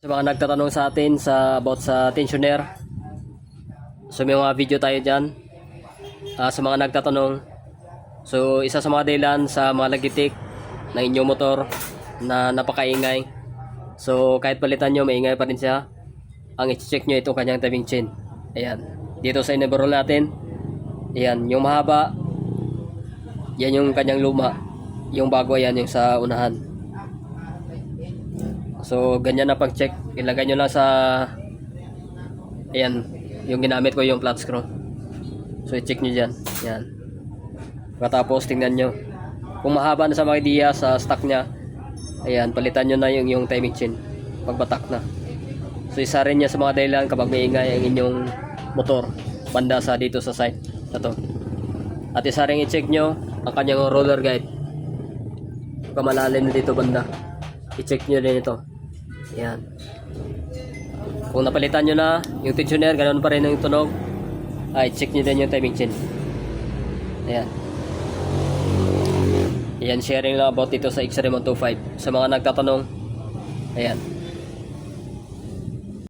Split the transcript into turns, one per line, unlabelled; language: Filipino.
Sa mga nagtatanong sa atin about sa tensioner, so may mga video tayo dyan. Sa mga nagtatanong, so isa sa mga dahilan sa mga lagitik ng inyong motor na napakaingay, so kahit palitan nyo maingay pa rin siya, ang i-check nyo itong kanyang timing chain. Ayan, dito sa inverter natin, ayan, yung mahaba yan yung kanyang luma, yung bago yan yung sa unahan. So ganyan na pag-check, ilagay nyo lang sa, ayan, yung ginamit ko yung flat screw. So i-check nyo dyan, ayan. Pagkatapos tingnan nyo kung mahaba na sa mga idea sa stock nya, ayan, palitan nyo na yung timing chain pagbatak na. So isa rin niya sa mga dahilan kapag may ingay ang inyong motor banda sa dito sa side na to. At isa rin i-check nyo ang kanyang roller guide, kung malalim na dito banda, i-check nyo din ito. Ayan. Kung napalitan nyo na yung tensioner, ganoon pa rin yung tunog, check nyo din yung timing chain. Ayan. Ayan, sharing lang about dito sa XREM 125 sa mga nagtatanong. Ayan.